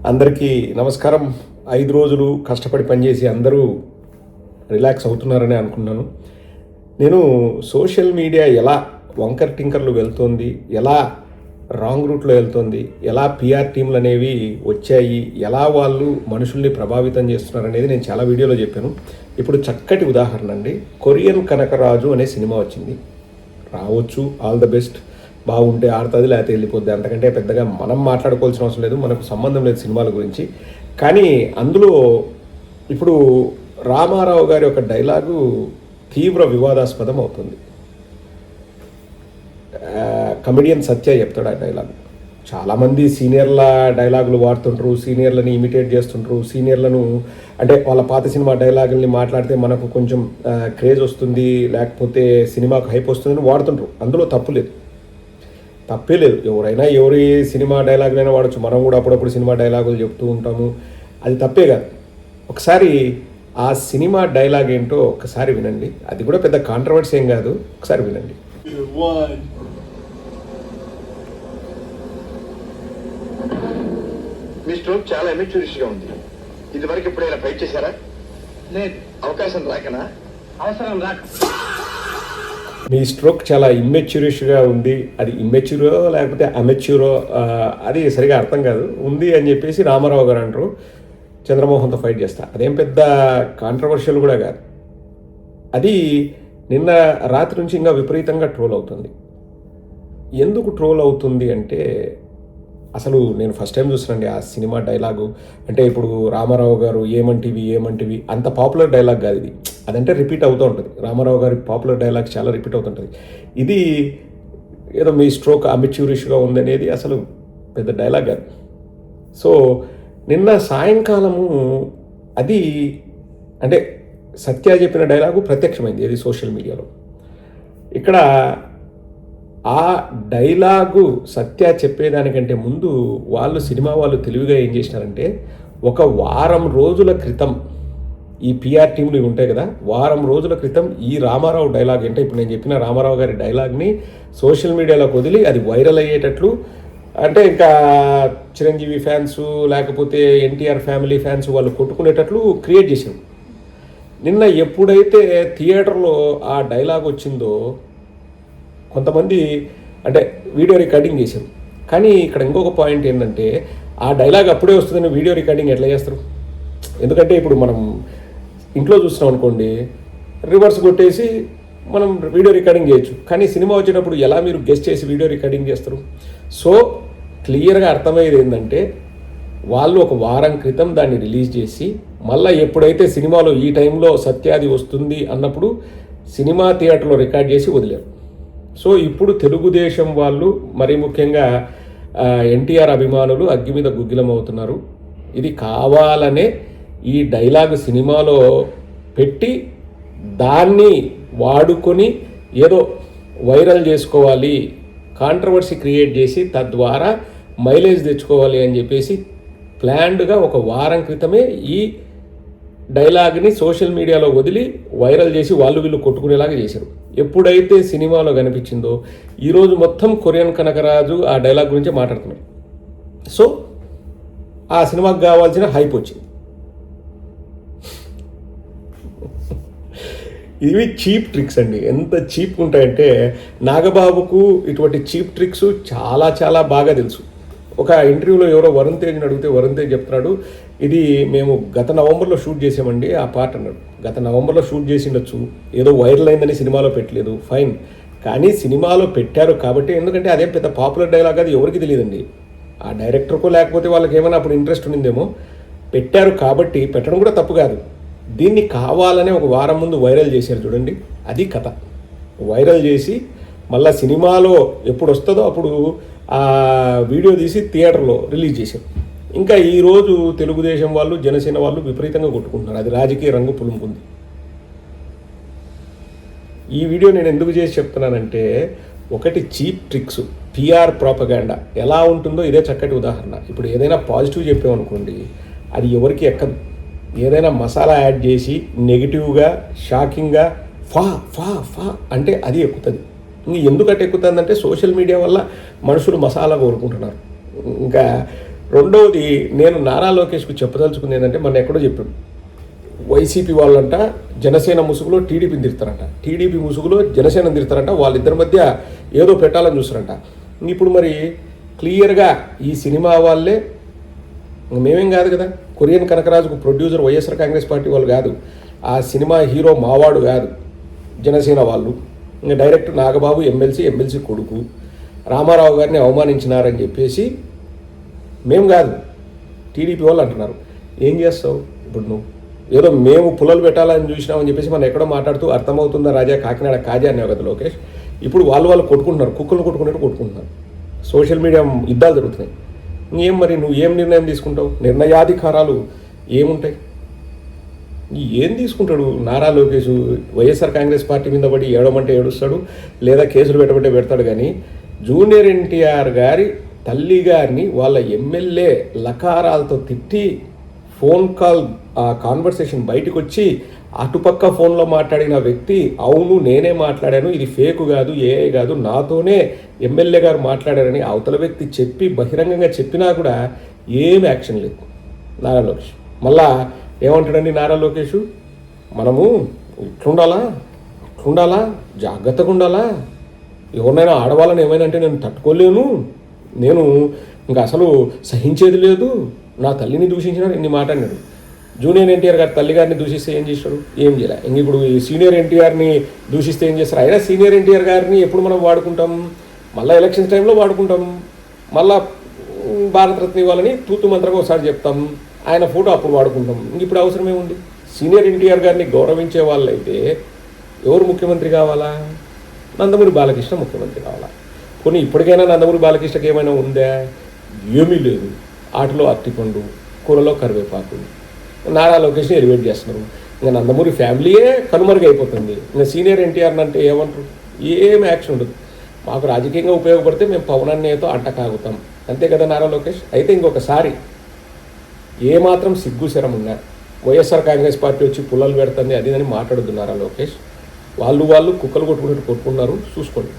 అందరికీ నమస్కారం. 5 రోజులు కష్టపడి పనిచేసి అందరూ రిలాక్స్ అవుతున్నారని అనుకున్నాను. నేను సోషల్ మీడియా ఎలా వంకర్ టింకర్లు వెళ్తోంది, ఎలా రాంగ్ రూట్లో వెళ్తోంది, ఎలా పిఆర్ టీంలు అనేవి వచ్చాయి, ఎలా వాళ్ళు మనుషుల్ని ప్రభావితం చేస్తున్నారనేది నేను చాలా వీడియోలో చెప్పాను. ఇప్పుడు చక్కటి ఉదాహరణ అండి. కొరియన్ కనకరాజు అనే సినిమా వచ్చింది. రావచ్చు, ఆల్ ద బెస్ట్. బాగుంటే ఆడుతుంది, లేకపోతే వెళ్ళిపోద్ది. అంతకంటే పెద్దగా మనం మాట్లాడుకోవాల్సిన అవసరం లేదు, మనకు సంబంధం లేదు సినిమాల గురించి. కానీ అందులో ఇప్పుడు రామారావు గారి ఒక డైలాగు తీవ్ర వివాదాస్పదం అవుతుంది. కమెడియన్ సత్య చెప్తాడు ఆ డైలాగ్. చాలామంది సీనియర్ల డైలాగులు వాడుతుంటారు, సీనియర్లని ఇమిటేట్ చేస్తుంటారు, సీనియర్లను అంటే వాళ్ళ పాత సినిమా డైలాగుల్ని మాట్లాడితే మనకు కొంచెం క్రేజ్ వస్తుంది, లేకపోతే సినిమాకు హైప్ వస్తుందని వాడుతుంటారు. అందులో తప్పే లేదు. ఎవరైనా ఎవరి సినిమా డైలాగులైనా వాడచ్చు. మనం కూడా అప్పుడప్పుడు సినిమా డైలాగులు చెప్తూ ఉంటాము, అది తప్పే కాదు. ఒకసారి ఆ సినిమా డైలాగ్ ఏంటో ఒకసారి వినండి. అది కూడా పెద్ద కాంట్రవర్సీ ఏం కాదు, ఒకసారి వినండి. మీ స్ట్రోక్ చాలా ఎమెచ్యూరిస్ట్గా ఉంది. ఇదివరకు ఎప్పుడైనా ఫైట్ చేశారా? లేదు. అవకాశం రాకనా? అవసరం రాక. మీ స్ట్రోక్ చాలా ఇమ్మెచ్యూరిష్గా ఉంది. అది ఇమ్మెచ్యూరో లేకపోతే అమెచ్యూరో అది సరిగా అర్థం కాదు. ఉంది అని చెప్పేసి రామారావు గారు అంటారు, చంద్రమోహన్తో ఫైట్ చేస్తా. అదేం పెద్ద కాంట్రవర్షియల్ కూడా కాదు. అది నిన్న రాత్రి నుంచి ఇంకా విపరీతంగా ట్రోల్ అవుతుంది. ఎందుకు ట్రోల్ అవుతుంది అంటే, అసలు నేను ఫస్ట్ టైం చూస్తున్నాండి ఆ సినిమా డైలాగు. అంటే ఇప్పుడు రామారావు గారు ఏమంటివి అంత పాపులర్ డైలాగ్ కాదు ఇది. అదంటే రిపీట్ అవుతూ ఉంటుంది. రామారావు గారి పాపులర్ డైలాగ్ చాలా రిపీట్ అవుతుంటుంది. ఇది ఏదో మీ స్ట్రోక్ అమెచ్యూరిష్గా ఉందనేది అసలు పెద్ద డైలాగ్ కాదు. సో నిన్న సాయంకాలము అది అంటే సత్య చెప్పిన డైలాగు ప్రత్యక్షమైంది ఏది సోషల్ మీడియాలో. ఇక్కడ ఆ డైలాగు సత్య చెప్పేదానికంటే ముందు సినిమా వాళ్ళు తెలివిగా ఏం చేసినారంటే, ఒక వారం రోజుల క్రితం ఈ పిఆర్ టీంలు ఉంటాయి కదా, వారం రోజుల క్రితం ఈ రామారావు డైలాగ్ అంటే ఇప్పుడు నేను చెప్పిన రామారావు గారి డైలాగ్ని సోషల్ మీడియాలోకి వదిలి అది వైరల్ అయ్యేటట్లు, అంటే ఇంకా చిరంజీవి ఫ్యాన్స్ లేకపోతే ఎన్టీఆర్ ఫ్యామిలీ ఫ్యాన్స్ వాళ్ళు కొట్టుకునేటట్లు క్రియేట్ చేశారు. నిన్న ఎప్పుడైతే థియేటర్లో ఆ డైలాగ్ వచ్చిందో కొంతమంది అంటే వీడియో రికార్డింగ్ చేశారు. కానీ ఇక్కడ ఇంకొక పాయింట్ ఏంటంటే, ఆ డైలాగ్ అప్పుడే వస్తుందని వీడియో రికార్డింగ్ ఎట్లా చేస్తారు? ఎందుకంటే ఇప్పుడు మనం ఇంట్లో చూస్తున్నాం అనుకోండి, రివర్స్ కొట్టేసి మనం వీడియో రికార్డింగ్ చేయొచ్చు. కానీ సినిమా వచ్చేటప్పుడు ఎలా మీరు గెస్ట్ చేసి వీడియో రికార్డింగ్ చేస్తారు? సో క్లియర్గా అర్థమయ్యేది ఏంటంటే, వాళ్ళు ఒక వారం క్రితం దాన్ని రిలీజ్ చేసి మళ్ళీ ఎప్పుడైతే సినిమాలో ఈ టైంలో సత్యాది వస్తుంది అన్నప్పుడు సినిమా థియేటర్లో రికార్డ్ చేసి వదిలేరు. సో ఇప్పుడు తెలుగుదేశం వాళ్ళు మరీ ముఖ్యంగా ఎన్టీఆర్ అభిమానులు అగ్గి మీద గుగ్గిలం అవుతున్నారు. ఇది కావాలనే ఈ డైలాగ్ సినిమాలో పెట్టి దాన్ని వాడుకొని ఏదో వైరల్ చేసుకోవాలి, కాంట్రవర్సీ క్రియేట్ చేసి తద్వారా మైలేజ్ తెచ్చుకోవాలి అని చెప్పేసి ప్లాన్డ్గా ఒక వారం క్రితమే ఈ డైలాగ్ని సోషల్ మీడియాలో వదిలి వైరల్ చేసి వాళ్ళు వీళ్ళు కొట్టుకునేలాగా చేశారు. ఎప్పుడైతే సినిమాలో కనిపించిందో ఈరోజు మొత్తం కొరియన్ కనకరాజు ఆ డైలాగ్ గురించి మాట్లాడుతున్నారు. సో ఆ సినిమాకి కావాల్సిన హైప్ వచ్చింది. ఇవి చీప్ ట్రిక్స్ అండి. ఎంత చీప్ ఉంటాయంటే, నాగబాబుకు ఇటువంటి చీప్ ట్రిక్స్ చాలా చాలా బాగా తెలుసు. ఒక ఇంటర్వ్యూలో ఎవరో వరుణ్ తేజ్ని అడిగితే వరుణ్ తేజ్ చెప్తున్నాడు, ఇది మేము గత నవంబర్లో షూట్ చేసామండి ఆ పార్ట్ అన్నాడు. గత నవంబర్లో షూట్ చేసిండొచ్చు, ఏదో వైరల్ అయిందని సినిమాలో పెట్టలేదు, ఫైన్. కానీ సినిమాలో పెట్టారు కాబట్టి, ఎందుకంటే అదేం పెద్ద పాపులర్ డైలాగ్ అది ఎవరికి తెలియదండి. ఆ డైరెక్టర్కో లేకపోతే వాళ్ళకి ఏమైనా అప్పుడు ఇంట్రెస్ట్ ఉండిందేమో. పెట్టారు కాబట్టి పెట్టడం కూడా తప్పు కాదు. దీన్ని కావాలనే ఒక వారం ముందు వైరల్ చేశారు చూడండి, అది కథ. వైరల్ చేసి మళ్ళీ సినిమాలో ఎప్పుడు వస్తుందో అప్పుడు ఆ వీడియో తీసి థియేటర్లో రిలీజ్ చేశారు. ఇంకా ఈరోజు తెలుగుదేశం వాళ్ళు జనసేన వాళ్ళు విపరీతంగా కొట్టుకుంటున్నారు. అది రాజకీయ రంగు పులుముకుంది. ఈ వీడియో నేను ఎందుకు చేసి చెప్తున్నానంటే, ఒకటి చీప్ ట్రిక్స్, పిఆర్ ప్రాపగాండా ఎలా ఉంటుందో ఇదే చక్కటి ఉదాహరణ. ఇప్పుడు ఏదైనా పాజిటివ్ చెప్పామనుకోండి, అది ఎవరికి ఎక్కదు. ఏదైనా మసాలా యాడ్ చేసి నెగిటివ్గా షాకింగ్గా ఫా ఫా ఫా అంటే అది ఎక్కుతుంది. ఎందుకంటే ఎక్కుతుందంటే సోషల్ మీడియా వల్ల మనుషులు మసాలా కోరుకుంటున్నారు. ఇంకా రెండవది నేను నారా లోకేష్కు చెప్పదలుచుకుంది ఏంటంటే మన ఎక్కడో చెప్పాడు, వైసీపీ వాళ్ళంట జనసేన ముసుగులో టీడీపీని తిడతారంట, టీడీపీ ముసుగులో జనసేన తిడతారంట, వాళ్ళిద్దరి మధ్య ఏదో పెట్టాలని చూస్తారంట. ఇప్పుడు మరి క్లియర్గా ఈ సినిమా వాళ్ళే, మేమేం కాదు కదా, కొరియన్ కనకరాజుకు ప్రొడ్యూసర్ వైఎస్ఆర్ కాంగ్రెస్ పార్టీ వాళ్ళు కాదు, ఆ సినిమా హీరో మావాడు కాదు, జనసేన వాళ్ళు. ఇంకా డైరెక్ట్ నాగబాబు ఎమ్మెల్సీ కొడుకు రామారావు గారిని అవమానించినారని చెప్పేసి మేము కాదు టీడీపీ వాళ్ళు అంటున్నారు. ఏం చేస్తావు ఇప్పుడు నువ్వు? ఏదో మేము పుల్లలు పెట్టాలని చూసినామని చెప్పేసి మనం ఎక్కడో మాట్లాడుతూ అర్థమవుతుందా రాజా కాకినాడ కాజా అనేవి కదా లోకేష్. ఇప్పుడు వాళ్ళు కొట్టుకుంటున్నారు, కుక్కలు కొట్టుకున్నట్టు కొట్టుకుంటున్నారు, సోషల్ మీడియా యుద్ధాలు జరుగుతున్నాయి. ఇంకేం మరి నువ్వు ఏం నిర్ణయం తీసుకుంటావు? నిర్ణయాధికారాలు ఏముంటాయి? ఏం తీసుకుంటాడు నారా లోకేష్? వైఎస్ఆర్ కాంగ్రెస్ పార్టీ మీద పడి ఏడమంటే ఏడుస్తాడు, లేదా కేసులు పెట్టమంటే పెడతాడు. కానీ జూనియర్ ఎన్టీఆర్ గారి తల్లి గారిని వాళ్ళ ఎమ్మెల్యే లకారాలతో తిట్టి ఫోన్ కాల్ కాన్వర్సేషన్ బయటకు వచ్చి అటుపక్క ఫోన్లో మాట్లాడిన వ్యక్తి అవును నేనే మాట్లాడాను, ఇది ఫేక్ కాదు, ఏఐ కాదు, నాతోనే ఎమ్మెల్యే గారు మాట్లాడారని అవతల వ్యక్తి చెప్పి బహిరంగంగా చెప్పినా కూడా ఏం యాక్షన్ లేదు నారా లోకేష్. మళ్ళా ఏమంటాడండి నారా లోకేష్, మనము ఇట్లుండాలా జాగ్రత్తగా ఉండాలా, ఎవరినైనా ఆడవాళ్ళని ఏమైనా అంటే నేను తట్టుకోలేను, నేను ఇంకా అసలు సహించేది లేదు, నా తల్లిని దూషించినా ఇన్ని మాట అన్నాడు. జూనియర్ ఎన్టీఆర్ గారి తల్లి గారిని దూషిస్తే ఏం చేస్తాడు? ఏం చేయలే. ఇంక ఇప్పుడు ఈ సీనియర్ ఎన్టీఆర్ని దూషిస్తే ఏం చేస్తారు? అయినా సీనియర్ ఎన్టీఆర్ గారిని ఎప్పుడు మనం వాడుకుంటాం? మళ్ళీ ఎలక్షన్స్ టైంలో వాడుకుంటాం, మళ్ళా భారతరత్న ఇవ్వాలని తూతు మంత్రంగా ఒకసారి చెప్తాం, ఆయన ఫోటో అప్పుడు వాడుకుంటాం. ఇంక ఇప్పుడు అవసరమే ఉంది? సీనియర్ ఎన్టీఆర్ గారిని గౌరవించే వాళ్ళైతే ఎవరు ముఖ్యమంత్రి కావాలా? నందమూరి బాలకృష్ణ ముఖ్యమంత్రి కావాలా? కొన్ని ఇప్పటికైనా నందమూరి బాలకృష్ణకి ఏమైనా ఉందా? ఏమీ లేదు. ఆటలో అరటిపండు, కూరలో కరివేపాకు, నారా లోకేష్ని ఎలివేట్ చేస్తున్నారు. ఇంకా నందమూరి ఫ్యామిలీయే కనుమరుగైపోతుంది. ఇంకా సీనియర్ ఎన్టీఆర్ అంటే ఏమంటారు? ఏం యాక్షన్ ఉండదు. మాకు రాజకీయంగా ఉపయోగపడితే మేము పవన్ అన్నయ్యతో అంటకాగుతాం, అంతే కదా నారా లోకేష్. అయితే ఇంకొకసారి ఏమాత్రం సిగ్గుశరం ఉన్నా వైఎస్ఆర్ కాంగ్రెస్ పార్టీ వచ్చి పుల్లలు పెడుతుంది అది అని మాట్లాడుతున్నారా లోకేష్? వాళ్ళు కుక్కలు కొట్టుకున్నట్టు కొట్టుకున్నారు, చూసుకోండి.